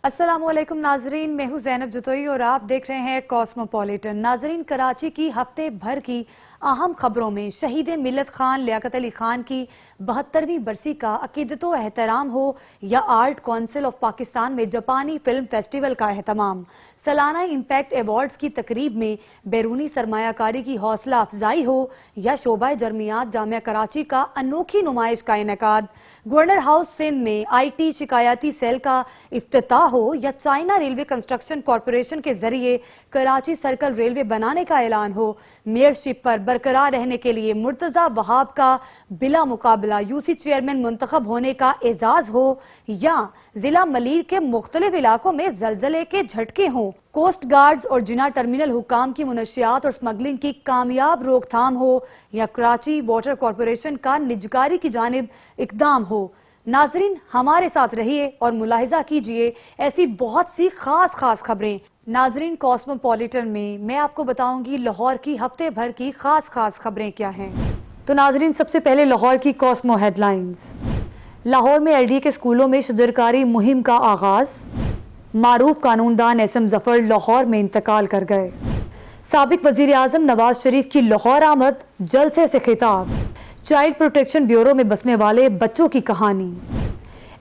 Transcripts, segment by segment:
अस्सलाम वालेकुम नाजरीन, मैं हूँ ज़ैनब जतोई और आप देख रहे हैं कॉस्मोपॉलिटन। नाजरीन, कराची की हफ्ते भर की अहम खबरों में शहीद मिल्लत खान लियाकत अली खान की 72वीं बरसी का अकीदतो एहतराम हो या आर्ट काउंसिल ऑफ पाकिस्तान में जापानी फिल्म फेस्टिवल का एहतमाम, सालाना इम्पैक्ट अवार्ड्स की तकरीब में बैरूनी सरमायाकारी की हौसला अफजाई हो या शोबा जर्मियात जामिया कराची का अनोखी नुमाइश का इनेकाद, गवर्नर हाउस सिंध में IT शिकायती सेल का इफ्तिताह हो या चाइना रेलवे कंस्ट्रक्शन कॉरपोरेशन के जरिए कराची सर्कल रेलवे बनाने का ऐलान हो, मेयरशिप पर बरकरार रहने के लिए मुर्तजा वहाब का बिला मुकाबला UC चेयरमैन मुंतखब होने का एजाज हो या जिला मलीर के मुख्तलिफ इलाकों में जलजले के झटके हों, कोस्ट गार्ड्स और जिना टर्मिनल हुकाम की मुनशियात और स्मगलिंग की कामयाब रोकथाम हो या कराची वाटर कॉरपोरेशन का निजकारी की जानिब इकदाम हो। नाजरीन, हमारे साथ रहिए और मुलाहिजा कीजिए ऐसी बहुत सी खास खबरें। नाजरीन, कॉस्मोपॉलिटन में मैं आपको बताऊंगी लाहौर की हफ्ते भर की खास खबरें क्या हैं। तो नाजरीन, सबसे पहले लाहौर की कॉस्मो हेडलाइंस। लाहौर में LDA के स्कूलों में शजरकारी मुहिम का आगाज, मारूफ कानूनदान SM जफर लाहौर में इंतकाल कर गए। साबिक वजीर आजम नवाज शरीफ की लाहौर आमद, जलसे से खिताब, चाइल्ड प्रोटेक्शन ब्यूरो में बसने वाले बच्चों की कहानी,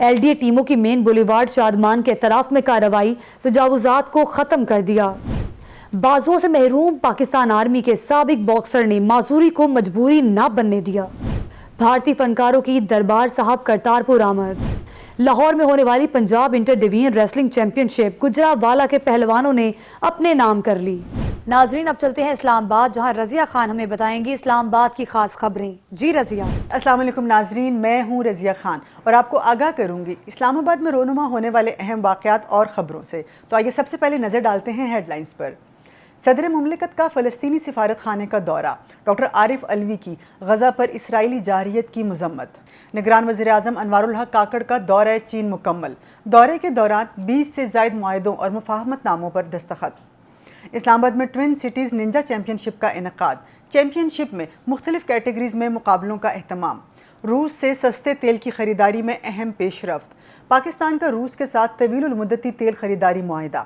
LDA टीमों की मेन बुलेवार्ड शादमान के तरफ में कार्रवाई, तजावुजात को खत्म कर दिया। बाजुओं से महरूम पाकिस्तान आर्मी के साबिक बॉक्सर ने माजूरी को मजबूरी न बनने दिया। भारतीय फनकारों की दरबार साहब करतारपुर आमद। लाहौर में होने वाली Punjab inter division wrestling championship Gujranwala के पहलवानों ने अपने नाम कर ली। नाजरीन, अब चलते हैं इस्लामाबाद, जहां रजिया खान हमें बताएंगी इस्लामाबाद की खास खबरें। जी रजिया। अस्सलाम वालेकुम नाजरीन, मैं हूं रजिया खान और आपको आगाह करूंगी इस्लामाबाद में रोनुमा होने वाले अहम वाक़यात और ख़बरों से। तो आइए सबसे पहले नज़र डालते हैं हेडलाइंस पर। सदर मुमलिकत का फ़लस्तीनी सिफारत खाने का दौरा, डॉक्टर आरिफ अलवी की गज़ा पर इसराइली जारियत की मज़म्मत। निगरान वज़ीर आज़म अनवारुल हक काकड़ का दौरा चीन मुकम्मल, दौरे के दौरान 20 से ज़ायद मुआहदों और मुफाहमतनामों पर दस्तखत। इस्लामाबाद में ट्विन सिटीज़ निंजा चैम्पियनशिप का इनेकाद, चैम्पियनशिप में मुख्तलिफ कैटेगरीज में मुकाबलों का एहतमाम। रूस से सस्ते तेल की खरीदारी में अहम पेशरफ्त, पाकिस्तान का रूस के साथ तवीलुल मुद्दती तेल खरीदारी मुआहिदा।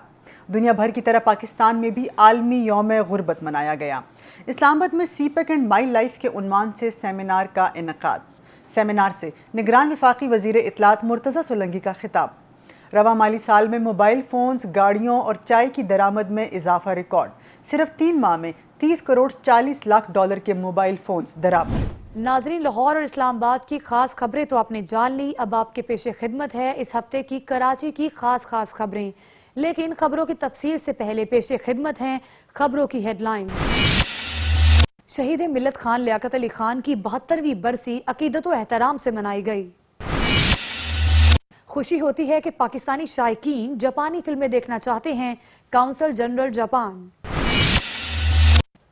दुनिया भर की तरह पाकिस्तान में भी आलमी यौम गुर्बत मनाया गया। इस्लामाबाद में CPEC एंड माई लाइफ के उन्वान से सेमिनार का इनेकाद। सेमिनार से निगरान वफाकी वज़ीर इत्तलात मुर्तज़ा सोलंकी का खिताब। रवा माली साल में मोबाइल फ़ोन्स, गाड़ियों और चाय की दरामद में इजाफा रिकॉर्ड, सिर्फ 3 माह में 30 करोड़ 40 लाख डॉलर के मोबाइल फ़ोन्स दरामद। नाजरीन, लाहौर और इस्लामाबाद की खास खबरें तो आपने जान ली। अब आपके पेशे खिदमत है इस हफ्ते की कराची की खास खबरें, लेकिन खबरों की तफसील से पहले पेशे खिदमत हैं खबरों की हेडलाइन। शहीद मिल्लत खान लियाकत अली खान की 72वीं बरसी अकीदतो एहतराम से मनाई गई। खुशी होती है कि पाकिस्तानी शायकीन जापानी फिल्में देखना चाहते हैं। काउंसिल जनरल जापान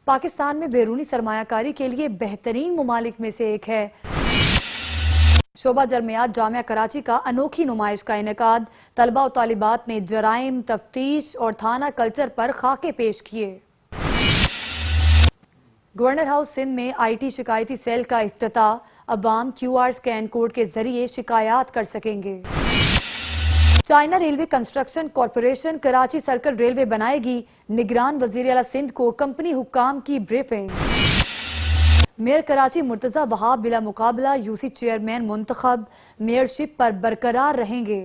पाकिस्तान में बैरूनी सरमायाकारी के लिए बेहतरीन ममालिक में से एक है। शोबा जर्मियात जामिया कराची का अनोखी नुमाइश का इनेकाद, तलबा और तालिबात ने जराइम, तफ्तीश और थाना कल्चर पर खाके पेश किए। गवर्नर हाउस सिंध में IT शिकायती सेल का इफ्तिताह, अवाम QR स्कैन कोड के जरिए शिकायत कर सकेंगे। China railway construction corporation Karachi circle railway बनाएगी, निगरान वजीर आला सिंध को कंपनी हुक्काम की ब्रीफिंग। मेयर कराची मुर्तजा वहाब बिला मुकाबला UC चेयरमैन मुंतखब, मेयरशिप पर बरकरार रहेंगे।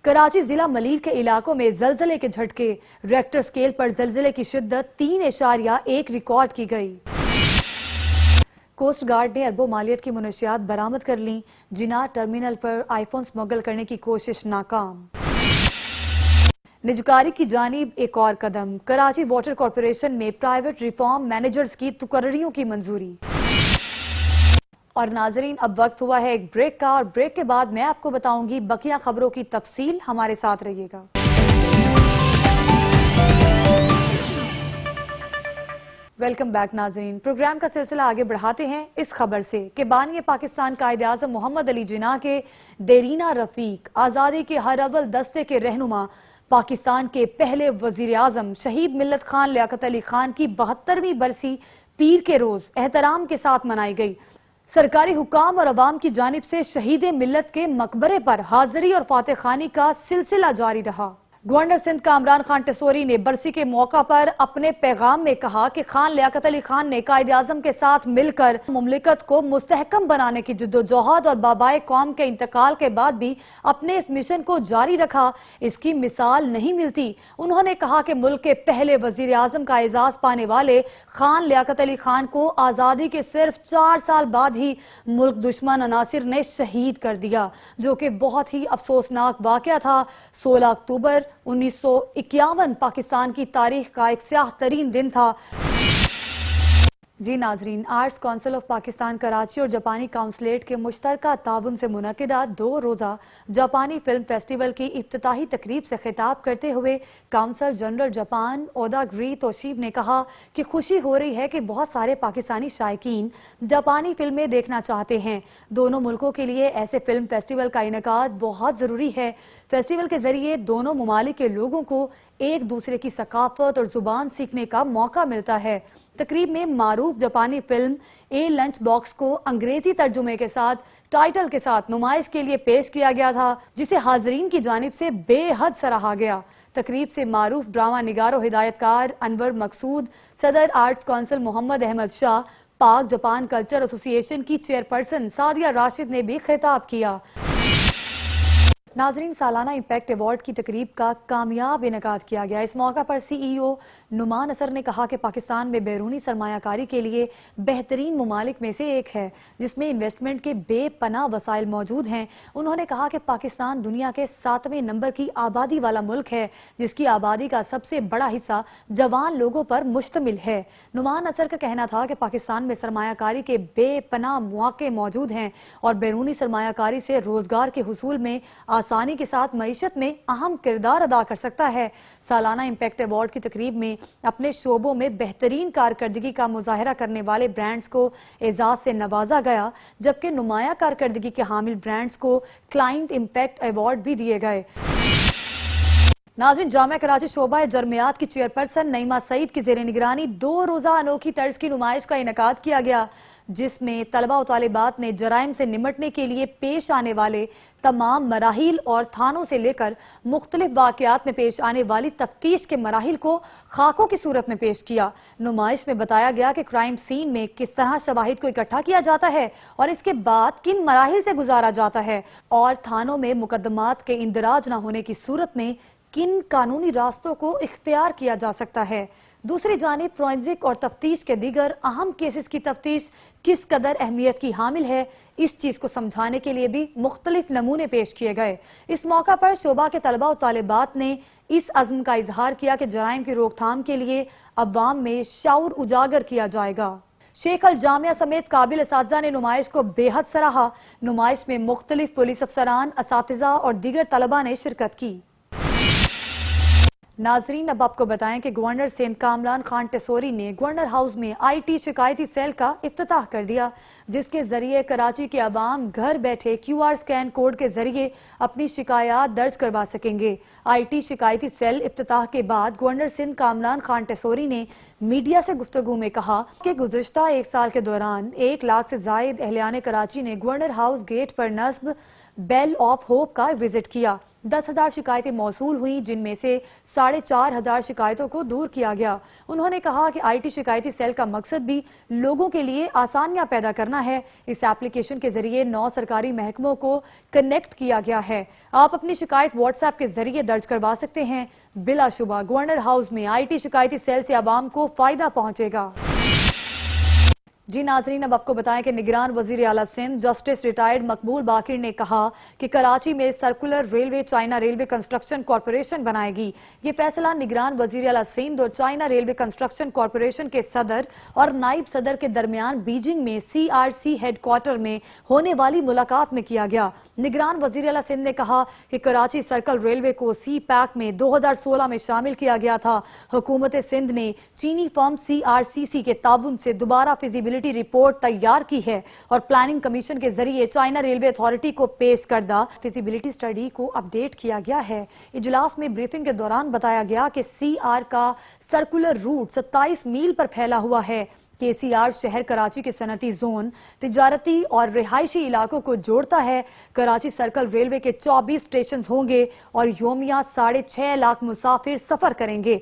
कराची जिला मलीर के इलाकों में जलजले के झटके, रेक्टर स्केल पर जलजले की शिद्दत 3.1 रिकॉर्ड की गई। कोस्ट गार्ड ने अरबों मालियत की मुनशियात बरामद कर ली, जिना टर्मिनल पर iPhone स्मगल करने की कोशिश नाकाम। निजकारी की जानिब एक और कदम, कराची वाटर कॉरपोरेशन में प्राइवेट रिफॉर्म मैनेजर्स की तुकर्रियों की मंजूरी। और नाजरीन, अब वक्त हुआ है एक ब्रेक का, और ब्रेक के बाद मैं आपको बताऊंगी बकिया खबरों की तफसील। हमारे साथ रहिएगा। वेलकम बैक नाजरीन। प्रोग्राम का सिलसिला आगे बढ़ाते हैं इस खबर से कि बानी पाकिस्तान कायदे आज़म मोहम्मद अली जिन्ना के देरीना रफीक, आज़ादी के हर अव्वल दस्ते के रहनुमा, पाकिस्तान के पहले वजीर आजम शहीद मिल्लत खान लियाकत अली खान की 72वीं बरसी पीर के रोज एहतराम के साथ मनाई गई। सरकारी हुकाम और अवाम की जानिब से शहीद मिल्लत के मकबरे पर हाजिरी और फातह खानी का सिलसिला जारी रहा। गवर्नर सिंध कामरान खान टिसोरी ने बरसी के मौका पर अपने पैगाम में कहा कि खान लियाकत अली खान ने कायद आजम के साथ मिलकर मुमलिकत को मुस्तहकम बनाने की जद्दोजहद और बाबाए कौम के इंतकाल के बाद भी अपने इस मिशन को जारी रखा, इसकी मिसाल नहीं मिलती। उन्होंने कहा कि मुल्क के पहले वजीर आजम का एजाज पाने वाले खान लियाकत अली खान को आज़ादी के सिर्फ 4 साल बाद ही मुल्क दुश्मन अनासिर ने शहीद कर दिया, जो कि बहुत ही अफसोसनाक वाकया था। 16 अक्टूबर 1951 पाकिस्तान की तारीख का एक स्याह तरीन दिन था। जी नाजरीन, arts council of Pakistan Karachi और जापानी काउंसलेट के मुश्तरका ताउन से मुनक़िदा 2 रोज़ा जापानी फिल्म फेस्टिवल की इफ्तिताही तकरीब से खिताब करते हुए काउंसल जनरल जापान ओदागिरी तोशीब ने कहा कि खुशी हो रही है कि बहुत सारे पाकिस्तानी शायकीन जापानी फिल्में देखना चाहते हैं। दोनों मुल्कों के लिए ऐसे फिल्म फेस्टिवल का इनेकाद बहुत ज़रूरी है। फेस्टिवल के जरिए दोनों ममालिक के लोगों को एक दूसरे की सकाफत और जुबान सीखने का मौका मिलता है। तकरीब में मारूफ जापानी फिल्म ए लंच बॉक्स को अंग्रेजी तर्जुमे के साथ टाइटल के साथ नुमाइश के लिए पेश किया गया था, जिसे हाजरीन की जानिब से बेहद सराहा गया। तकरीब से मारूफ ड्रामा निगार और हिदायतकार अनवर मकसूद, सदर आर्ट्स काउंसिल मोहम्मद अहमद शाह, पाक जापान कल्चर एसोसिएशन की चेयरपर्सन सादिया राशिद ने भी खिताब किया। नाजरीन, सालाना इम्पैक्ट अवार्ड की तकरीब का कामयाब इनेकाद किया गया। इस मौका पर CEO नुमान असर ने कहा कि पाकिस्तान में बैरूनी सरमायाकारी के लिए बेहतरीन ममालिक में से एक है, जिसमें इन्वेस्टमेंट के बेपनाह वसाइल मौजूद हैं। उन्होंने कहा कि पाकिस्तान दुनिया के 7वें नंबर की आबादी वाला मुल्क है, जिसकी आबादी का सबसे बड़ा हिस्सा जवान लोगों पर मुश्तमिल है। नुमान असर का कहना था कि पाकिस्तान में सरमायाकारी के बेपनाह मौके मौजूद हैं और बैरूनी सरमायाकारी से रोजगार के हुसूल में आसानी के साथ मईशत में अहम किरदार अदा कर सकता है। सालाना इम्पैक्ट अवार्ड की तकरीब में अपने शोबों में बेहतरीन कारकर्दगी का मुजाहरा करने वाले ब्रांड्स को एजाज से नवाजा गया, जबकि नुमाया कारकर्दगी के हामिल ब्रांड्स को क्लाइंट इम्पैक्ट अवार्ड भी दिए गए। नाज़रीन, जामिया कराची शोबा जर्मियात की चेयरपर्सन नईमा सईद की ज़ेर निगरानी 2 रोज़ा अनोखी तर्ज की नुमाइश का इनेकाद किया गया, जिसमें तलबा और तालिबात ने जराइम से निमटने के लिए पेश आने वाले तमाम मराहिल और थानों से लेकर मुख्तलिफ वाक़यात में पेश आने वाली तफ्तीश के मराहिल को खाकों की सूरत में पेश किया। नुमाइश में बताया गया कि क्राइम सीन में किस तरह शवाहिद को इकट्ठा किया जाता है और इसके बाद किन मराहिल से गुजारा जाता है, और थानों में मुकदमात के इंदराज न होने की सूरत में किन कानूनी रास्तों को इख्तियार किया जा सकता है। दूसरी जानिब फोरेंसिक और तफ्तीश के दीगर अहम केसेस की तफ्तीश किस कदर अहमियत की हामिल है, इस चीज को समझाने के लिए भी मुख्तलिफ नमूने पेश किए गए। इस मौका पर शोबा के तलबा और तालिबात ने इस अज़्म का इजहार किया कि जराइम की रोकथाम के लिए अवाम में शऊर उजागर किया जाएगा। शेख अल जामिया समेत काबिल असातिज़ा ने नुमाइश को बेहद सराहा। नुमाइश में मुख्तलिफ पुलिस अफसरान, असातिज़ा और दीगर तलबा ने शिरकत की। नाजरीन, अब आपको बताएं कि गवर्नर सिंध कामरान खान टिसोरी ने गवर्नर हाउस में IT शिकायती सेल का इफ्तिताह कर दिया, जिसके जरिए कराची के अवाम घर बैठे QR स्कैन कोड के जरिए अपनी शिकायत दर्ज करवा सकेंगे। IT शिकायती सेल इफ्तिताह के बाद गवर्नर सिंध कामरान खान टिसोरी ने मीडिया से गुफ्तगू में कहा कि गुज़िश्ता 1 साल के दौरान 1 लाख से जायद अहलियान कराची ने गवर्नर हाउस गेट पर नस्ब बेल ऑफ होप का विजिट किया। 10,000 शिकायतें मौसूल हुई, जिनमें से 4,500 शिकायतों को दूर किया गया। उन्होंने कहा कि IT शिकायती सेल का मकसद भी लोगों के लिए आसानियां पैदा करना है। इस एप्लीकेशन के जरिए 9 सरकारी महकमों को कनेक्ट किया गया है। आप अपनी शिकायत WhatsApp के जरिए दर्ज करवा सकते हैं। बिलाशुबा गवर्नर हाउस में IT शिकायती सेल से आवाम को फायदा पहुंचेगा। जी नाजरीन, अब आपको बताएं कि निगरान वजीर आला सिंध जस्टिस रिटायर्ड मकबूल बाकिर ने कहा कि कराची में circular railway China railway construction corporation बनाएगी। ये फैसला निगरान वजीर आला सिंध और चाइना रेलवे कंस्ट्रक्शन कॉरपोरेशन के सदर और नायब सदर के दरमियान बीजिंग में CRC हेडक्वार्टर में होने वाली मुलाकात में किया गया। निगरान वजीर आला सिंध ने कहा कि कराची सर्कल रेलवे को CPAC में 2016 में शामिल किया गया था। हुकूमत सिंध ने चीनी फर्म CRCC के ताउन से दोबारा फिजिबिलिटी रिपोर्ट तैयार की है और प्लानिंग कमीशन के जरिए चाइना रेलवे अथॉरिटी को पेश करदा फिजिबिलिटी स्टडी को अपडेट किया गया है। इजलास में ब्रीफिंग के दौरान बताया गया कि CR का सर्कुलर रूट 27 मील पर फैला हुआ है। KCR شہر کراچی کے صنعتی زون، تجارتی اور رہائشی علاقوں کو جوڑتا ہے۔ کراچی سرکل ریلوے کے 24 اسٹیشنز ہوں گے اور یومیہ 6.5 لاکھ مسافر سفر کریں گے۔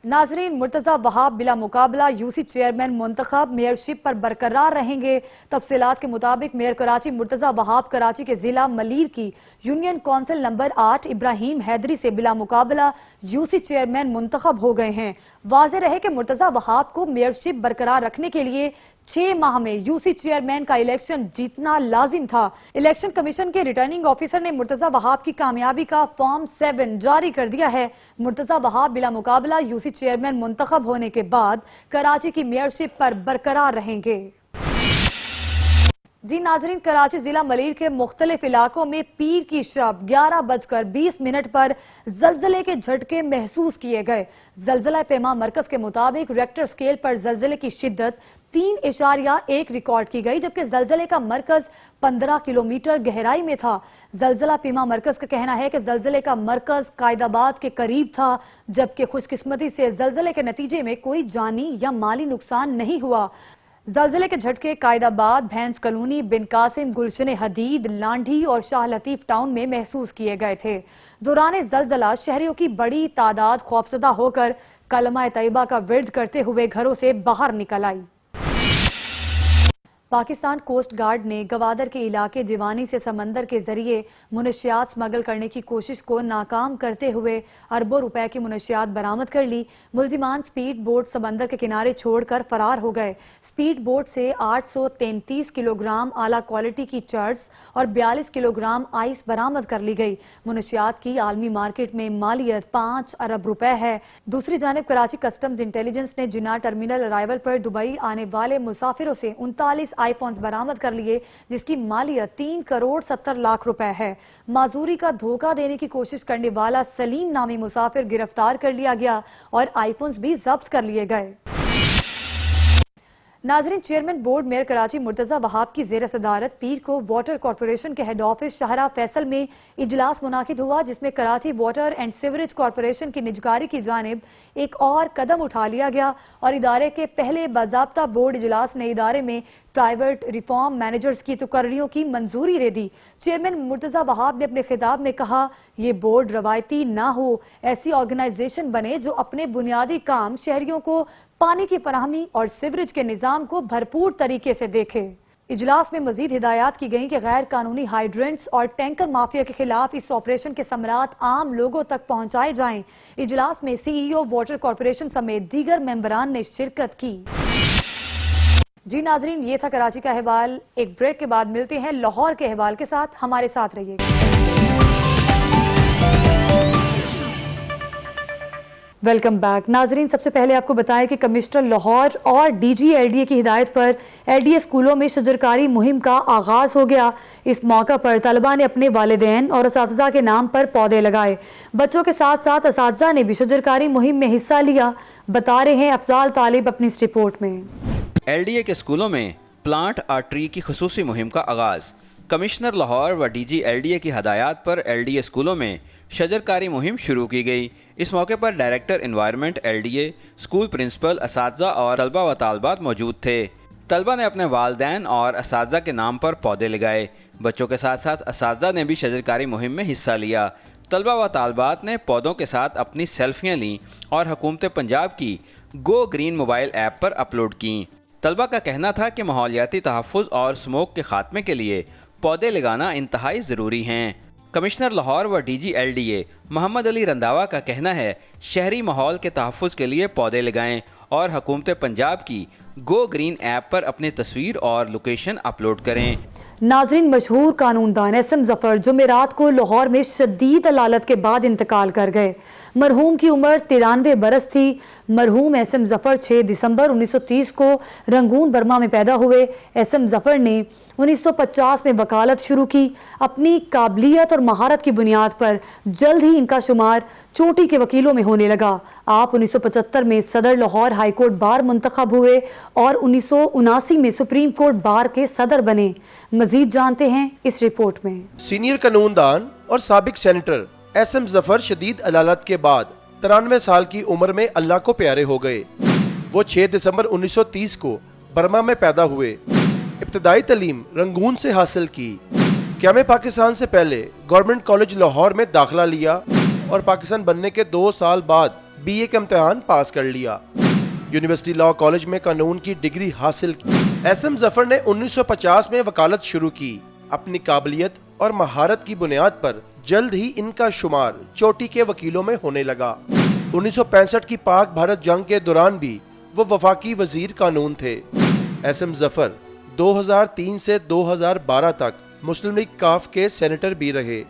ناظرین، مرتضی وہاب بلا مقابلہ UC چیئرمین منتخب، میئرشپ پر برقرار رہیں گے۔ تفصیلات کے مطابق میئر کراچی مرتضی وہاب کراچی کے ضلع ملیر کی یونین کونسل نمبر 8 ابراہیم حیدری سے بلا مقابلہ UC چیئرمین منتخب ہو گئے ہیں۔ واضح رہے کہ مرتضی وہاب کو میئرشپ برقرار رکھنے کے لیے 6 ماہ میں UC چیئرمین کا الیکشن جیتنا لازم تھا۔ الیکشن کمیشن کے ریٹرننگ آفیسر نے مرتضی وہاب کی کامیابی کا فارم 7 جاری کر دیا ہے۔ مرتضی وہاب بلا مقابلہ UC چیئرمین منتخب ہونے کے بعد کراچی کی میئرشپ پر برقرار رہیں گے۔ جی ناظرین، کراچی ضلع ملیر کے مختلف علاقوں میں پیر کی شب 11:20 پر زلزلے کے جھٹکے محسوس کیے گئے۔ زلزلہ پیما مرکز کے مطابق ریکٹر سکیل پر زلزلے کی شدت 3.1 ریکارڈ کی گئی، جبکہ زلزلے کا مرکز 15 کلومیٹر گہرائی میں تھا۔ زلزلہ پیما مرکز کا کہنا ہے کہ زلزلے کا مرکز قائد آباد کے قریب تھا، جبکہ خوش قسمتی سے زلزلے کے نتیجے میں کوئی جانی یا مالی نقصان نہیں ہوا۔ زلزلے کے جھٹکے قائد آباد، بھینس کالونی، بن قاسم، گلشن حدید، لانڈھی اور شاہ لطیف ٹاؤن میں محسوس کیے گئے تھے۔ دوران زلزلہ شہریوں کی بڑی تعداد خوفزدہ ہو کر کلمہ طیبہ کا ورد کرتے ہوئے گھروں سے باہر نکل آئی۔ پاکستان کوسٹ گارڈ نے گوادر کے علاقے جوانی سے سمندر کے ذریعے منشیات سمگل کرنے کی کوشش کو ناکام کرتے ہوئے اربوں روپے کی منشیات برآمد کر لی۔ ملزمان سپیڈ بوٹ سمندر کے کنارے چھوڑ کر فرار ہو گئے۔ سپیڈ بوٹ سے 833 کلو گرام اعلیٰ کوالٹی کی چرس اور 42 کلو گرام آئس برآمد کر لی گئی۔ منشیات کی عالمی مارکیٹ میں مالیت 5 ارب روپے ہے۔ دوسری جانب کراچی کسٹمز انٹیلیجنس نے جناح ٹرمینل ارائیول پر دبئی آنے والے مسافروں سے 39 آئی فونز برآمد کر لیے، جس کی مالیت 3 کروڑ 70 لاکھ روپے ہے۔ معذوری کا دھوکہ دینے کی کوشش کرنے والا سلیم نامی مسافر گرفتار کر لیا گیا اور آئی فونز بھی ضبط کر لیے گئے۔ ناظرین، chairman board mayor Karachi Murtaza Wahab کی زیر صدارت پیر کو واٹر کارپوریشن کے ہیڈ آفس شاہراہ فیصل میں اجلاس منعقد ہوا، جس میں Karachi water and sewerage corporation کی نجکاری کی جانب ایک اور قدم اٹھا لیا گیا اور ادارے کے پہلے باضابطہ بورڈ اجلاس نے ادارے میں پرائیویٹ ریفارم مینیجرز کی تقرریوں کی منظوری دے دی۔ چیئرمین مرتضی وہاب نے اپنے خطاب میں کہا، یہ بورڈ روایتی نہ ہو، ایسی آرگنائزیشن بنے جو اپنے بنیادی کام شہریوں کو پانی کی فراہمی اور سیوریج کے نظام کو بھرپور طریقے سے دیکھے۔ اجلاس میں مزید ہدایات کی گئیں کہ غیر قانونی ہائیڈرنٹس اور ٹینکر مافیا کے خلاف اس آپریشن کے ثمرات عام لوگوں تک پہنچائے جائیں۔ اجلاس میں CEO واٹر کارپوریشن سمیت دیگر ممبران نے شرکت کی۔ جی ناظرین، یہ تھا کراچی کا احوال۔ ایک بریک کے بعد ملتے ہیں لاہور کے احوال کے ساتھ، ہمارے ساتھ رہیے گا۔ ویلکم بیک ناظرین، سب سے پہلے آپ کو بتائیں کہ کمشنر لاہور اور DG LDA کی ہدایت پر LDA اسکولوں میں شجرکاری مہم کا آغاز ہو گیا۔ اس موقع پر طلباء نے اپنے والدین اور اساتذہ کے نام پر پودے لگائے۔ بچوں کے ساتھ ساتھ اساتذہ نے بھی شجرکاری مہم میں حصہ لیا، بتا رہے ہیں افضال طالب اپنی اس رپورٹ میں۔ LDA کے اسکولوں میں پلانٹ آ ٹری کی خصوصی مہم کا آغاز۔ کمشنر لاہور و DG LDA کی ہدایات پر LDA اسکولوں میں شجرکاری مہم شروع کی گئی۔ اس موقع پر director environment LDA، school principal, اساتذہ اور طلبہ و طالبات موجود تھے۔ طلبہ نے اپنے والدین اور اساتذہ کے نام پر پودے لگائے۔ بچوں کے ساتھ ساتھ اساتذہ نے بھی شجرکاری مہم میں حصہ لیا۔ طلبہ و طالبات نے پودوں کے ساتھ اپنی سیلفیاں لیں اور حکومت پنجاب کی گو گرین موبائل ایپ پر اپلوڈ کیں۔ طلبہ کا کہنا تھا کہ ماحولیاتی تحفظ اور اسموگ کے خاتمے کے لیے پودے لگانا انتہائی ضروری ہیں۔ کمشنر لاہور و DG LDA محمد علی رنداوا کا کہنا ہے، شہری ماحول کے تحفظ کے لیے پودے لگائیں اور حکومت پنجاب کی گو گرین ایپ پر اپنی تصویر اور لوکیشن اپلوڈ کریں۔ ناظرین، مشہور قانون دان SM ظفر جمعرات کو لاہور میں شدید علالت کے بعد انتقال کر گئے۔ مرحوم کی عمر 93 برس تھی۔ مرحوم SM ظفر 6 دسمبر 1930 کو رنگون برما میں پیدا ہوئے۔ SM ظفر نے 1950 میں وکالت شروع کی۔ اپنی قابلیت اور مہارت کی بنیاد پر جلد ہی ان کا شمار چوٹی کے وکیلوں میں ہونے لگا۔ آپ 1975 میں صدر لاہور ہائی کورٹ بار منتخب ہوئے اور 1979 میں سپریم کورٹ بار کے صدر بنے۔ مزید جانتے ہیں اس رپورٹ میں۔ سینئر قانون دان اور سابق سینیٹر SM ظفر شدید علالت کے بعد 93 سال کی عمر میں اللہ کو پیارے ہو گئے۔ وہ 6 دسمبر 1930 کو برما میں پیدا ہوئے۔ ابتدائی تعلیم رنگون سے حاصل کی۔ قیام پاکستان سے پہلے گورنمنٹ کالج لاہور میں داخلہ لیا اور پاکستان بننے کے 2 سال بعد بی اے کا امتحان پاس کر لیا۔ یونیورسٹی لاء کالج میں قانون کی ڈگری حاصل کی۔ ایس ایم ظفر نے 1950 میں وکالت شروع کی۔ اپنی قابلیت اور مہارت کی بنیاد پر جلد ہی ان کا شمار چوٹی کے وکیلوں میں ہونے لگا۔ 1965 کی پاک بھارت جنگ کے دوران بھی وہ وفاقی وزیر قانون تھے۔ ایس ایم ظفر 2003 سے 2012 تک مسلم لیگ کاف کے سینیٹر بھی رہے۔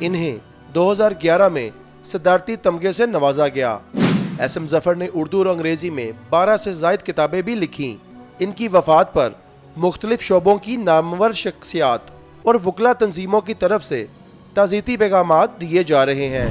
انہیں 2011 میں صدارتی تمغے سے نوازا گیا۔ ایس ایم ظفر نے اردو اور انگریزی میں 12 سے زائد کتابیں بھی لکھیں۔ ان کی وفات پر مختلف شعبوں کی نامور شخصیات اور وکلا تنظیموں کی طرف سے تعزیتی پیغامات دیے جا رہے ہیں۔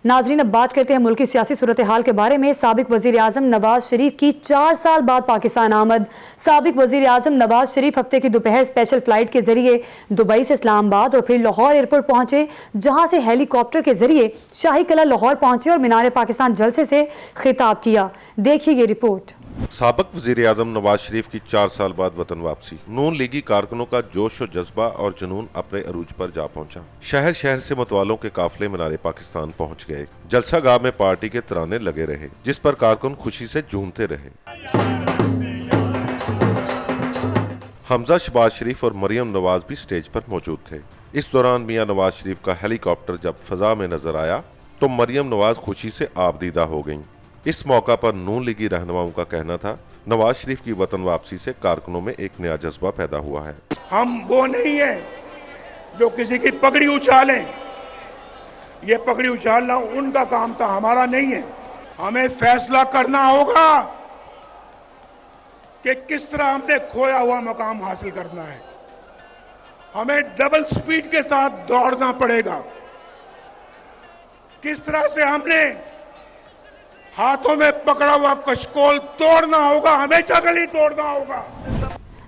ناظرین اب بات کرتے ہیں ملکی سیاسی صورتحال کے بارے میں۔ سابق وزیر اعظم نواز شریف کی 4 سال بعد پاکستان آمد۔ سابق وزیر اعظم نواز شریف ہفتے کی دوپہر اسپیشل فلائٹ کے ذریعے دبئی سے اسلام آباد اور پھر لاہور ایئرپورٹ پہنچے، جہاں سے ہیلی کاپٹر کے ذریعے شاہی قلعہ لاہور پہنچے اور مینار پاکستان جلسے سے خطاب کیا۔ دیکھیے یہ رپورٹ۔ سابق وزیر اعظم نواز شریف کی 4 سال بعد وطن واپسی۔ نون لیگی کارکنوں کا جوش و جذبہ اور جنون اپنے عروج پر جا پہنچا۔ شہر شہر سے متوالوں کے قافلے مینار پاکستان پہنچ گئے۔ جلسہ گاہ میں پارٹی کے ترانے لگے رہے، جس پر کارکن خوشی سے جھومتے رہے۔ حمزہ شہباز شریف اور مریم نواز بھی سٹیج پر موجود تھے۔ اس دوران میاں نواز شریف کا ہیلی کاپٹر جب فضا میں نظر آیا تو مریم نواز خوشی سے آبدیدہ ہو گئیں۔ اس موقع پر نون لیگی رہنماؤں کا کہنا تھا نواز شریف کی وطن واپسی سے کارکنوں میں ایک نیا جذبہ پیدا ہوا ہے۔ ہم وہ نہیں ہیں جو کسی کی پگڑی اچھالیں، یہ پگڑی اچھالنا ان کا کام تھا، ہمارا نہیں ہے۔ ہمیں فیصلہ کرنا ہوگا کہ کس طرح ہم نے کھویا ہوا مقام حاصل کرنا ہے۔ ہمیں ڈبل سپیڈ کے ساتھ دوڑنا پڑے گا۔ کس طرح سے ہم نے ہاتھوں میں پکڑا ہوا کشکول توڑنا ہوگا، ہمیشہ گلی توڑنا ہوگا۔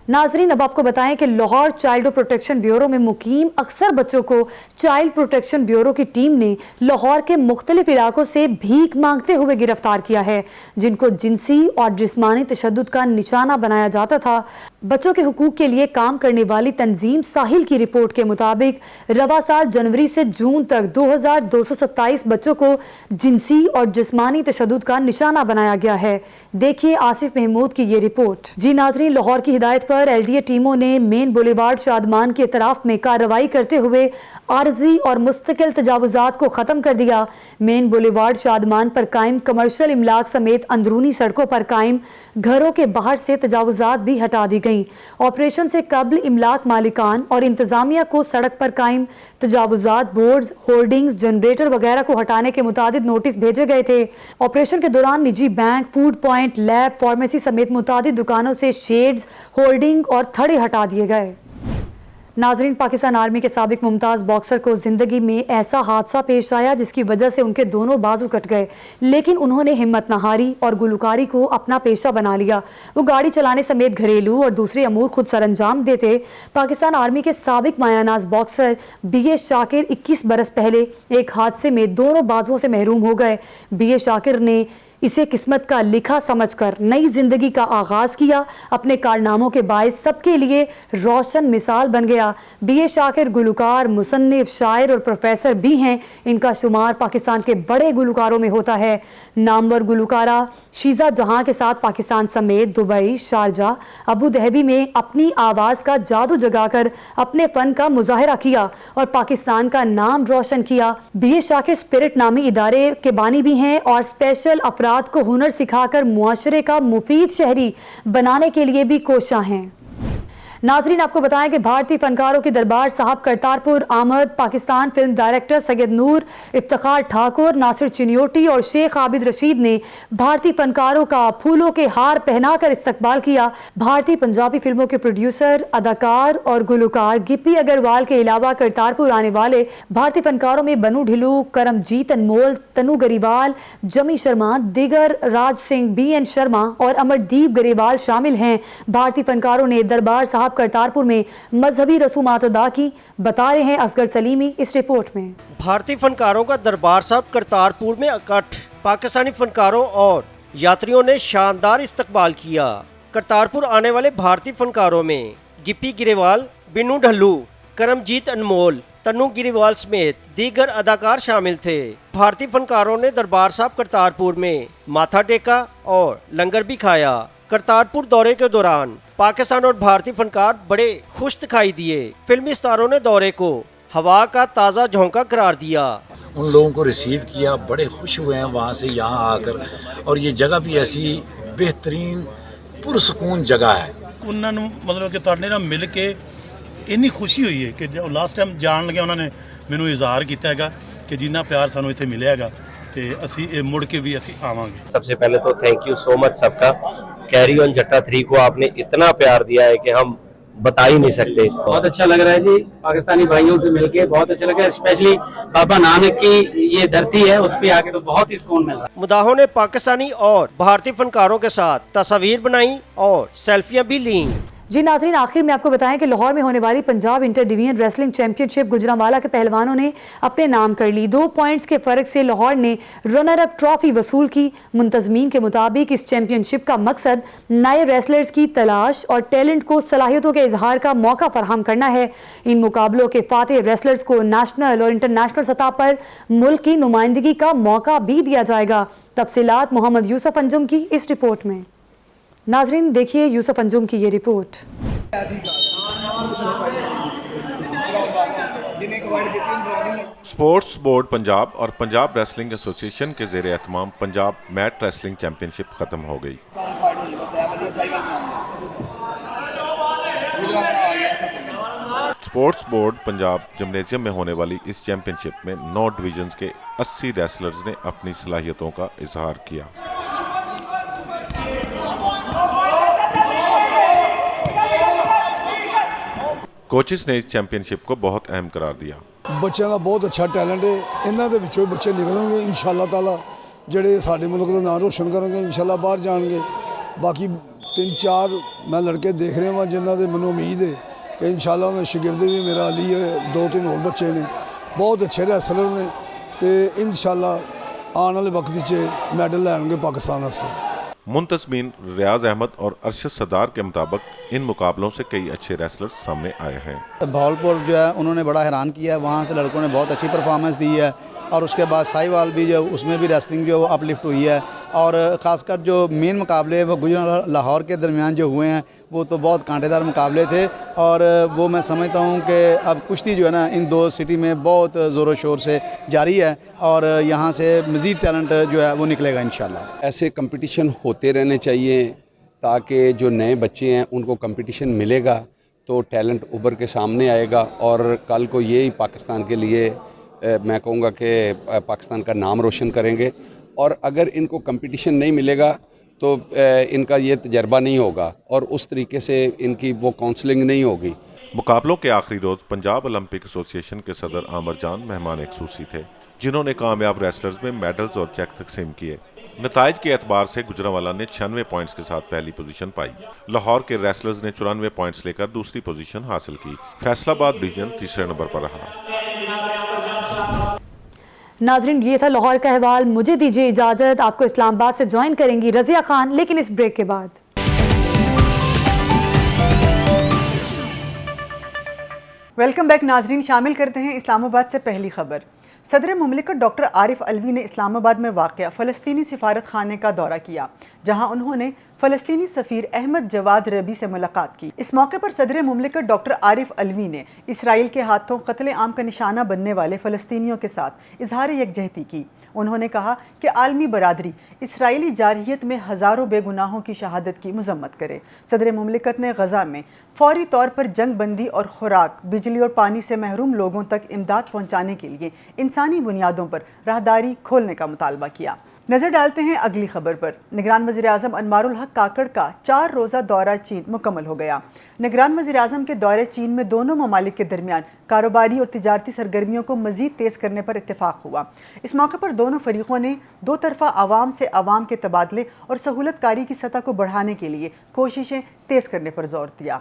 ناظرین اب آپ کو بتائیں کہ لاہور چائلڈ پروٹیکشن بیورو میں مقیم اکثر بچوں کو چائلڈ پروٹیکشن بیورو کی ٹیم نے لاہور کے مختلف علاقوں سے بھیک مانگتے ہوئے گرفتار کیا ہے، جن کو جنسی اور جسمانی تشدد کا نشانہ بنایا جاتا تھا۔ بچوں کے حقوق کے لیے کام کرنے والی تنظیم ساحل کی رپورٹ کے مطابق رواں سال جنوری سے جون تک 2227 بچوں کو جنسی اور جسمانی تشدد کا نشانہ بنایا گیا ہے۔ دیکھیے آصف محمود کی یہ رپورٹ۔ جی ناظرین، لاہور کی ہدایت پر ایل ڈی اے ٹیموں نے مین بولیوارڈ شادمان کے اطراف میں کارروائی کرتے ہوئے عارضی اور مستقل تجاوزات کو ختم کر دیا۔ مین بولیوارڈ شادمان پر قائم کمرشل املاک سمیت اندرونی سڑکوں پر قائم گھروں کے باہر سے تجاوزات بھی ہٹا دی گئیں۔ آپریشن سے قبل املاک مالکان اور انتظامیہ کو سڑک پر قائم تجاوزات، بورڈز، ہورڈنگز، جنریٹر وغیرہ کو ہٹانے کے متعدد نوٹس بھیجے گئے تھے۔ آپریشن کے دوران نجی bank, food point, lab, pharmacy سمیت متعدد دکانوں سے شیڈز، ہولڈنگ اور تھڑے ہٹا دیے گئے۔ ناظرین، پاکستان آرمی کے سابق ممتاز باکسر کو زندگی میں ایسا حادثہ پیش آیا جس کی وجہ سے ان کے دونوں بازو کٹ گئے، لیکن انہوں نے ہمت نہ ہاری اور گلوکاری کو اپنا پیشہ بنا لیا۔ وہ گاڑی چلانے سمیت گھریلو اور دوسرے امور خود سر انجام دیتے۔ پاکستان آرمی کے سابق مایہ ناز باکسر بی اے شاکر 21 برس پہلے ایک حادثے میں دونوں بازوؤں سے محروم ہو گئے۔ بی اے شاکر نے اسے قسمت کا لکھا سمجھ کر نئی زندگی کا آغاز کیا۔ اپنے کارناموں کے باعث سب کے لیے روشن مثال بن گیا۔ بی اے شاکر گلوکار، مصنف، شاعر اور پروفیسر بھی ہیں۔ ان کا شمار پاکستان کے بڑے گلوکاروں میں ہوتا ہے۔ نامور گلوکارہ شیزہ جہاں کے ساتھ پاکستان سمیت دبئی، شارجہ، ابو ظہبی میں اپنی آواز کا جادو جگا کر اپنے فن کا مظاہرہ کیا اور پاکستان کا نام روشن کیا۔ بی اے شاکر اسپرٹ نامی ادارے کے بانی بھی ہیں اور اسپیشل افراد کو ہنر سکھا کر معاشرے کا مفید شہری بنانے کے لیے بھی کوشاں ہیں۔ ناظرین آپ کو بتائیں کہ بھارتی فنکاروں کی دربار صاحب کرتارپور آمد۔ پاکستان فلم ڈائریکٹر سید نور، افتخار ٹھاکر، ناصر چنیوٹی اور شیخ عابد رشید نے بھارتی فنکاروں کا پھولوں کے ہار پہنا کر استقبال کیا۔ بھارتی پنجابی فلموں کے پروڈیوسر، اداکار اور گلوکار گپی اگروال کے علاوہ کرتارپور آنے والے بھارتی فنکاروں میں بنو ڈھلو، کرمجیت انمول، تنو گریوال، جمی شرما، دیگر راج سنگھ، بی این شرما اور امردیپ گریوال شامل ہیں۔ بھارتی فنکاروں نے دربار صاحب کرتارپور میں مذہبی رسومات ادا کی، بتا رہے ہیں اصغر سلیمی اس رپورٹ میں۔ بھارتی فنکاروں کا دربار صاحب کرتارپور میں اکٹھ۔ پاکستانی فنکاروں اور यात्रियों ने शानदार इस्तकबाल किया। करतारपुर आने वाले भारतीय फनकारों में गिप्पी गिरेवाल, बिन्नू ढल्लू, करमजीत अनमोल, तन्नू गिरेवाल समेत दीगर अदाकार शामिल थे। भारतीय फनकारों ने दरबार साहब करतारपुर में माथा टेका और लंगर भी खाया। करतारपुर दौरे के दौरान पाकिस्तान और भारतीय फनकार बड़े खुश दिखाई दिए। फिल्मी स्टारों ने दौरे को हवा का ताज़ा झोंका करार दिया। उन लोगों को रिसीव किया, बड़े खुश हुए हैं वहाँ से यहाँ आकर, और ये जगह भी ऐसी बेहतरीन पुरसकून जगह है। उन्होंने मतलब कि तुहाडे नाल मिल के इन्नी खुशी हुई है कि जो लास्ट टाइम जान लगे उन्होंने मैनू इजहार किया है कि जिन्ना प्यार सानू इत्थे मिलिया है ते असी मुड़ के भी असी आवांगे। सबसे पहले तो थैंक यू सो मच सबका। कैरी ऑन जट्टा 3 को आपने इतना प्यार दिया है कि हम बता ही नहीं सकते। बहुत अच्छा लग रहा है जी, पाकिस्तानी भाइयों से मिलके बहुत अच्छा लगा। स्पेशली बाबा नानक की ये धरती है, उस पे आके तो बहुत ही सुकून मिल रहा है। मुदाहों ने पाकिस्तानी और भारतीय फनकारों के साथ तस्वीर बनाई और सेल्फियां भी लीं। जी नाज़रीन, आखिर में आपको बताएं कि लाहौर में होने वाली Punjab inter division wrestling championship Gujranwala के पहलवानों ने अपने नाम कर ली। 2 पॉइंट्स के फर्क से लाहौर ने रनर अप ट्रॉफी वसूल की। मुंतजमीन के मुताबिक इस चैंपियनशिप का मकसद नए रेसलर्स की तलाश और टैलेंट को सलाहियतों के इजहार का मौका फराहम करना है। इन मुकाबलों के फातेह रेसलर्स को नेशनल और इंटरनेशनल सतह पर मुल्क की नुमाइंदगी का मौका भी दिया जाएगा। तफसीलात मोहम्मद यूसुफ अंजुम की इस रिपोर्ट में। नाजरीन देखिए यूसुफ अंजुम की ये रिपोर्ट। स्पोर्ट्स बोर्ड पंजाब और पंजाब रेसलिंग एसोसिएशन के ज़ेर एहतमाम पंजाब मैट रेसलिंग चैंपियनशिप ख़त्म हो गई। स्पोर्ट्स बोर्ड पंजाब जिम्नेजियम में होने वाली इस चैंपियनशिप में 9 डिवीजन्स के 80 रेसलर्स ने अपनी सलाहियतों का इजहार किया। कोचिस ने इस चैंपियनशिप को बहुत अहम करार दिया। बच्चों का बहुत अच्छा टैलेंट है, इन्हों के विचों बच्चे निकलेंगे इंशाअल्लाह ताला, जेडे साडे मुल्क का नाम रोशन करेंगे, इंशाअल्लाह बाहर जाएंगे। बाकी 3-4 मैं लड़के देख रहा हूँ जिन्हों से मैंने उम्मीद है कि इंशाअल्लाह उन्हें शागिर्द भी मेरा अली है, 2-3 और बच्चे ने बहुत अच्छे रेसलर ने, तो इंशाअल्लाह आने वाले वक्त मैडल लैंगे पाकिस्तान से। मुंतजमीन रियाज अहमद और अरशद सरदार के मुताबिक इन मुकाबलों से कई अच्छे रेसलर्स सामने आए हैं। भावलपुर जो है उन्होंने बड़ा हैरान किया है, वहाँ से लड़कों ने बहुत अच्छी परफॉर्मेंस दी है, और उसके बाद साहिवाल भी जो उसमें भी रेसलिंग जो अपलिफ्ट हुई है, और ख़ासकर जो मेन मुकाबले वो गुजरात लाहौर के दरमियान जो हुए हैं वो तो बहुत कांटेदार मुकाबले थे, और वो मैं समझता हूँ कि अब कुश्ती जो है ना इन 2 सिटी में बहुत ज़ोरों शोर से जारी है, और यहाँ से मज़ीद टैलेंट जो है वो निकलेगा इंशाल्लाह। ऐसे कंपटीशन होते रहने चाहिए ताकि जो नए बच्चे हैं उनको कंपटीशन मिलेगा तो टैलेंट उभर के सामने आएगा, और कल को ये ही पाकिस्तान के लिए मैं कहूँगा कि पाकिस्तान का नाम रोशन करेंगे। और अगर इनको कंपटीशन नहीं मिलेगा तो इनका ये तजर्बा नहीं होगा और उस तरीके से इनकी वो काउंसलिंग नहीं होगी। मुकाबलों के आखिरी रोज़ पंजाब ओलंपिक एसोसिएशन के सदर आमर जान मेहमान खसूसी थे, जिन्होंने कामयाब रेसलर्स में मेडल्स और चेक तकसीम किए। नताइज के एतबार से गुजरांवाला ने 96 पॉइंट्स के साथ पहली पोजीशन पाई। लाहौर के रेसलर्स ने 94 पॉइंट्स लेकर दूसरी पोजीशन हासिल की। फैसलाबाद डिवीजन तीसरे नंबर पर रहा। नाजरीन ये था लाहौर का अहवाल। मुझे दीजिए इजाजत, आपको इस्लामाबाद से ज्वाइन करेंगी रजिया खान, लेकिन इस ब्रेक के बाद। वेलकम बैक नाजरीन, शामिल करते हैं इस्लामाबाद से पहली खबर। सदर मुमलिकत डॉक्टर आरिफ अलवी ने इस्लामाबाद में वाक़या फ़लस्तीनी सिफारत खाने का दौरा किया, जहां उन्होंने फ़लस्तीनी सफ़ीर अहमद जवाद रबी से मुलाकात की। इस मौके पर सदर मुमलिकत डॉक्टर आरिफ अलवी ने इसराइल के हाथों कत्ले आम का निशाना बनने वाले फ़लस्तीनियों के साथ इजहार यकजहती की। उन्होंने कहा कि आलमी बरादरी इसराइली जारहियत में हज़ारों बेगुनाहों की शहादत की मजम्मत करे। सदर मुमलिकत ने गज़ा में फौरी तौर पर जंग बंदी और खुराक, बिजली और पानी से महरूम लोगों तक इमदाद पहुँचाने के लिए इंसानी बुनियादों पर राहदारी खोलने का मुतालबा किया। नज़र डालते हैं अगली खबर पर। निगरान वज़ीर आज़म अनवारुल हक काकड़ का 4 रोज़ा दौरा चीन मुकम्मल हो गया। निगरान वज़ीर आज़म के दौरे चीन में दोनों ममालिक के दरमियान कारोबारी और तिजारती सरगर्मियों को मज़ीद तेज़ करने पर इत्तेफाक हुआ। इस मौके पर दोनों फरीक़ों ने 2 तरफ़ा आवाम से आवाम के तबादले और सहूलतकारी की सतह को बढ़ाने के लिए कोशिशें तेज़ करने पर जोर दिया।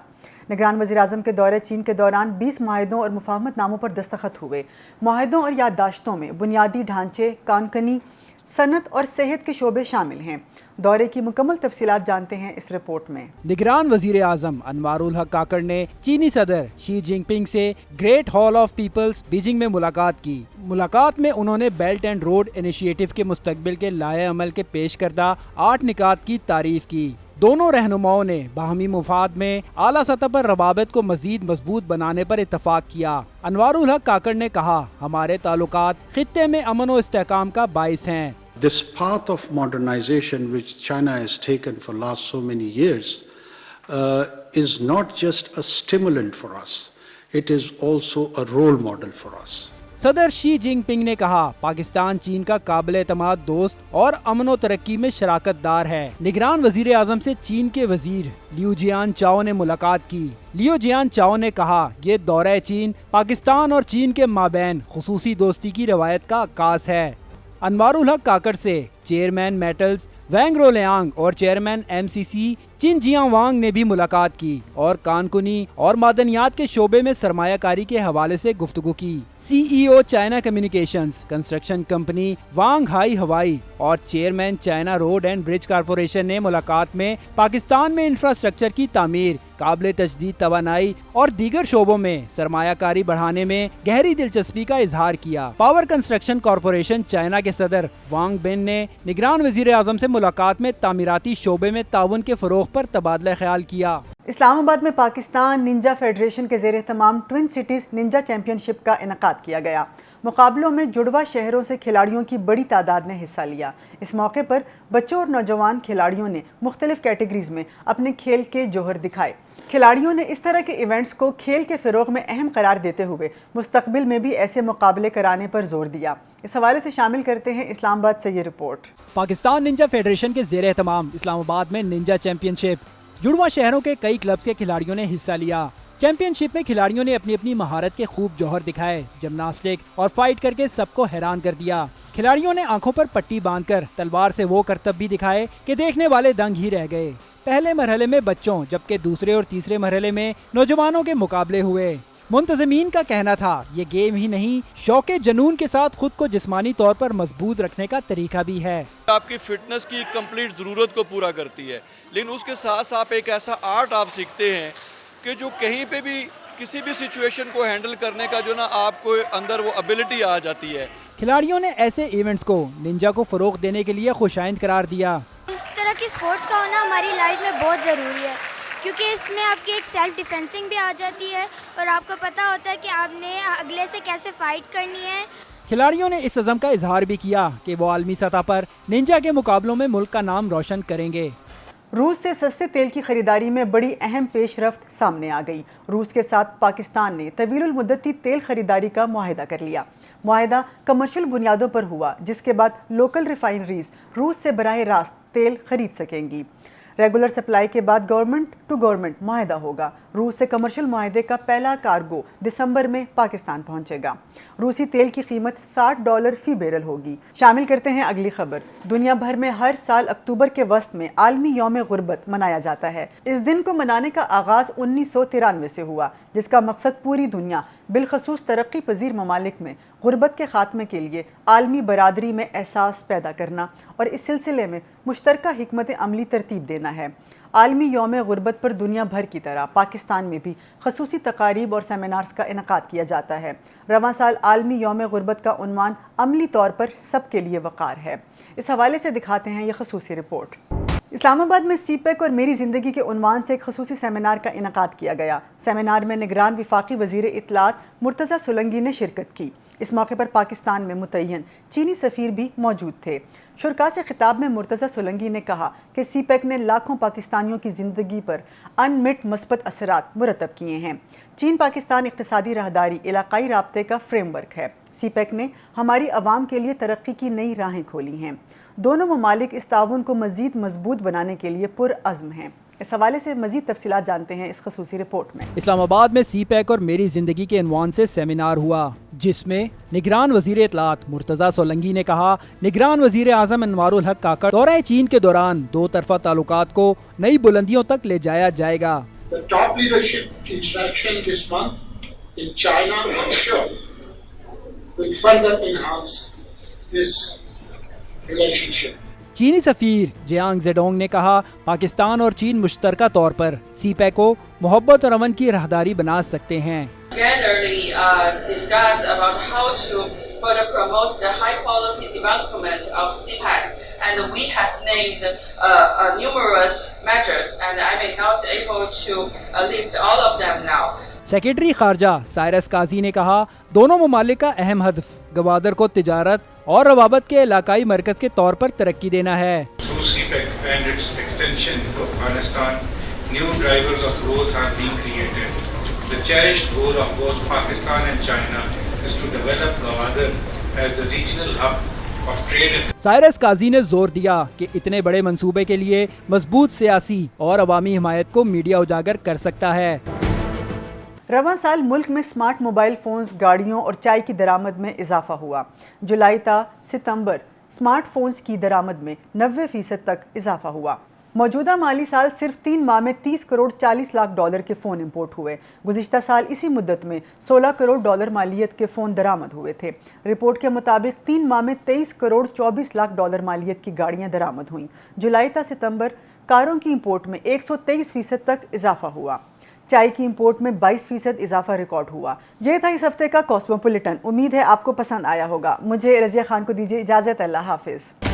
निगरान वज़ीर आज़म के दौरे चीन के दौरान 20 मुआहिदों और मुफाहमत नामों पर दस्तखत हुए। मुआहिदों और याददाश्तों में बुनियादी ढांचे, कानकनी, صنعت اور صحت کے شعبے شامل ہیں۔ دورے کی مکمل تفصیلات جانتے ہیں اس رپورٹ میں۔ نگران وزیر اعظم انوار الحق کاکڑ نے چینی صدر شی جن پنگ سے great hall of peoples Beijing میں ملاقات کی۔ ملاقات میں انہوں نے بیلٹ اینڈ روڈ انیشیٹو کے مستقبل کے لائحہ عمل کے پیش کردہ 8 نکات کی تعریف کی۔ دونوں رہنماؤں نے باہمی مفاد میں اعلیٰ سطح پر روابط کو مزید مضبوط بنانے پر اتفاق کیا۔ انوار الحق کاکڑ نے کہا، ہمارے تعلقات خطے میں امن و استحکام کا باعث ہیں۔ This path of modernization which China has taken for last so many years is not just a stimulant for us, it is also a role model for us. صدر شی جن پنگ نے کہا، پاکستان چین کا قابل اعتماد دوست اور امن و ترقی میں شراکت دار ہے۔ نگران وزیر اعظم سے چین کے وزیر لیو جیان چاؤ نے ملاقات کی۔ لیو جیان چاؤ نے کہا، یہ دورہ چین پاکستان اور چین کے مابین خصوصی دوستی کی روایت کا عکاس ہے۔ انوار الحق کاکڑ سے چیئرمین میٹلز وینگ رو لیانگ اور چیئرمین ایم سی سی چن جیاں وانگ نے بھی ملاقات کی اور کانکنی اور معدنیات کے شعبے میں سرمایہ کاری کے حوالے سے گفتگو کی۔ سی ای او چائنا کمیونیکیشنز کنسٹرکشن کمپنی وانگ ہائی ہوائی اور chairman China road and bridge corporation نے ملاقات میں پاکستان میں انفراسٹرکچر کی تعمیر، قابل تجدید توانائی اور دیگر شعبوں میں سرمایہ کاری بڑھانے میں گہری دلچسپی کا اظہار کیا۔ پاور کنسٹرکشن کارپوریشن چائنا کے صدر وانگ بن نے نگران وزیر اعظم سے ملاقات میں تعمیراتی شعبے میں تعاون کے فروغ پر تبادلہ خیال کیا۔ اسلام آباد میں پاکستان ننجا فیڈریشن کے زیر اہتمام ٹوئن سٹیز ننجا چیمپئن شپ کا انعقاد کیا گیا۔ مقابلوں میں جڑواں شہروں سے کھلاڑیوں کی بڑی تعداد نے حصہ لیا۔ اس موقع پر بچوں اور نوجوان کھلاڑیوں نے مختلف کیٹیگریز میں اپنے کھیل کے جوہر دکھائے۔ کھلاڑیوں نے اس طرح کے ایونٹس کو کھیل کے فروغ میں اہم قرار دیتے ہوئے مستقبل میں بھی ایسے مقابلے کرانے پر زور دیا۔ اس حوالے سے شامل کرتے ہیں اسلام آباد سے یہ رپورٹ۔ پاکستان ننجا فیڈریشن کے زیر اہتمام اسلام آباد میں ننجا چیمپئن شپ جڑواں شہروں کے کئی کلبز کے کھلاڑیوں نے حصہ لیا۔ چیمپئن شپ میں کھلاڑیوں نے اپنی اپنی مہارت کے خوب جوہر دکھائے، جمناسٹک اور فائٹ کر کے سب کو حیران کر دیا۔ کھلاڑیوں نے آنکھوں پر پٹی باندھ کر تلوار سے وہ کرتب بھی دکھائے کہ دیکھنے والے دنگ ہی رہ گئے۔ پہلے مرحلے میں بچوں جبکہ دوسرے اور تیسرے مرحلے میں نوجوانوں کے مقابلے ہوئے۔ منتظمین کا کہنا تھا، یہ گیم ہی نہیں، شوق جنون کے ساتھ خود کو جسمانی طور پر مضبوط رکھنے کا طریقہ بھی ہے۔ آپ کی فٹنس کی کمپلیٹ ضرورت کو پورا کرتی ہے، لیکن اس کے ساتھ ساتھ ایک ایسا آرٹ آپ سیکھتے ہیں کہ جو کہیں پہ بھی کسی بھی سچویشن کو ہینڈل کرنے کا جو نا آپ کو اندر وہ ابیلٹی آ جاتی ہے۔ کھلاڑیوں نے ایسے ایونٹس کو ننجا کو فروغ دینے کے لیے خوشائند قرار دیا۔ اس طرح کی سپورٹس کا ہونا ہماری لائف میں بہت ضروری ہے، کیونکہ اس میں آپ کی ایک سیلف ڈیفینسنگ بھی آ جاتی ہے اور آپ کو پتہ ہوتا ہے کہ آپ نے اگلے سے کیسے فائٹ کرنی ہے۔ کھلاڑیوں نے اس عزم کا اظہار بھی کیا کہ وہ عالمی سطح پر ننجا کے مقابلوں میں ملک کا نام روشن کریں گے۔ روس سے سستے تیل کی خریداری میں بڑی اہم پیش رفت سامنے آ گئی۔ روس کے ساتھ پاکستان نے طویل المدتی تیل خریداری کا معاہدہ کر لیا۔ معاہدہ کمرشل بنیادوں پر ہوا، جس کے بعد لوکل ریفائنریز روس سے براہ راست تیل خرید سکیں گی۔ ریگولر سپلائی کے بعد گورنمنٹ ٹو گورنمنٹ معاہدہ ہوگا۔ روس سے کمرشل معاہدے کا پہلا کارگو دسمبر میں پاکستان پہنچے گا۔ روسی تیل کی قیمت $60 فی بیرل ہوگی۔ شامل کرتے ہیں اگلی خبر۔ دنیا بھر میں ہر سال اکتوبر کے وسط میں عالمی یوم غربت منایا جاتا ہے۔ اس دن کو منانے کا آغاز 1993 سے ہوا، جس کا مقصد پوری دنیا بالخصوص ترقی پذیر ممالک میں غربت کے خاتمے کے لیے عالمی برادری میں احساس پیدا کرنا اور اس سلسلے میں مشترکہ حکمت عملی ترتیب دینا ہے۔ عالمی یوم غربت پر دنیا بھر کی طرح پاکستان میں بھی خصوصی تقاریب اور سیمینارز کا انعقاد کیا جاتا ہے۔ رواں سال عالمی یوم غربت کا عنوان عملی طور پر سب کے لیے وقار ہے۔ اس حوالے سے دکھاتے ہیں یہ خصوصی رپورٹ۔ اسلام آباد میں سی پیک اور میری زندگی کے عنوان سے ایک خصوصی سیمینار کا انعقاد کیا گیا۔ سیمینار میں نگران وفاقی وزیر اطلاعات مرتضیٰ سولنگی نے شرکت کی۔ اس موقع پر پاکستان میں متعین چینی سفیر بھی موجود تھے۔ شرکاء سے خطاب میں مرتضیٰ سولنگی نے کہا کہ سی پیک نے لاکھوں پاکستانیوں کی زندگی پر انمٹ مثبت اثرات مرتب کیے ہیں۔ چین پاکستان اقتصادی راہداری علاقائی رابطے کا فریم ورک ہے۔ سی پیک نے ہماری عوام کے لیے ترقی کی نئی راہیں کھولی ہیں۔ دونوں ممالک اس تعاون کو مزید مضبوط بنانے کے لیے پرعزم ہیں۔ اس حوالے سے مزید تفصیلات جانتے ہیں اس خصوصی رپورٹ میں۔ اسلام آباد میں سی پیک اور میری زندگی کے عنوان سے سیمینار ہوا، جس میں نگران وزیر اطلاعات مرتضیٰ سولنگی نے کہا، نگران وزیر اعظم انوار الحق کاکڑ دورہ چین کے دوران دو طرفہ تعلقات کو نئی بلندیوں تک لے جایا جائے گا۔ The top leadership interaction this month in China, I'm sure, will further enhance this relationship. चीनी सफीर जियांग जेडोंग ने कहा, पाकिस्तान और चीन मुश्तरका तौर पर सीपैक को मोहब्बत और अमन की राहदारी बना सकते हैं। Togetherly discuss about how to further promote the high quality development of CPEC, and we have named numerous measures, and I may not able to list all of them now. Secretary खारजा साइरस काजी ने कहा, दोनों ममालिक का अहम हदफ गवादर को तिजारत और रवाबत के इलाकाई मरकज के तौर पर तरक्की देना है। Through CPEC and its extension to Afghanistan, new drivers of growth are being created. The cherished goal of both Pakistan and China is to develop Gwadar as the regional hub of trade and Cyrus Qazi ने जोर दिया कि इतने बड़े मंसूबे के लिए मजबूत सियासी और अवामी हिमायत को मीडिया उजागर कर सकता है। रवां साल मुल्क में स्मार्ट मोबाइल फ़ोन्स, गाड़ियों और चाय की दरामद में इजाफा हुआ। जुलाई ता सितंबर स्मार्ट फ़ोन्स की दरामद में 90% तक इजाफा हुआ। मौजूदा माली साल सिर्फ 3 माह में 30 करोड़ 40 लाख डॉलर के फ़ोन इंपोर्ट हुए। गुज़िश्ता साल इसी मुद्दत में 16 करोड़ डॉलर मालियत के फ़ोन दरामद हुए थे। रिपोर्ट के मुताबिक 3 माह में 23 करोड़ 24 लाख डॉलर मालियत की गाड़ियाँ दरामद हुईं। जुलाई ता सितंबर कारों की इंपोर्ट में 123% तक इजाफा हुआ। चाय की इंपोर्ट में 22% इजाफा रिकॉर्ड हुआ। ये था इस हफ्ते का कॉस्मोपॉलिटन। उम्मीद है आपको पसंद आया होगा। मुझे रज़िया खान को दीजिए इजाज़त। अल्लाह हाफिज़।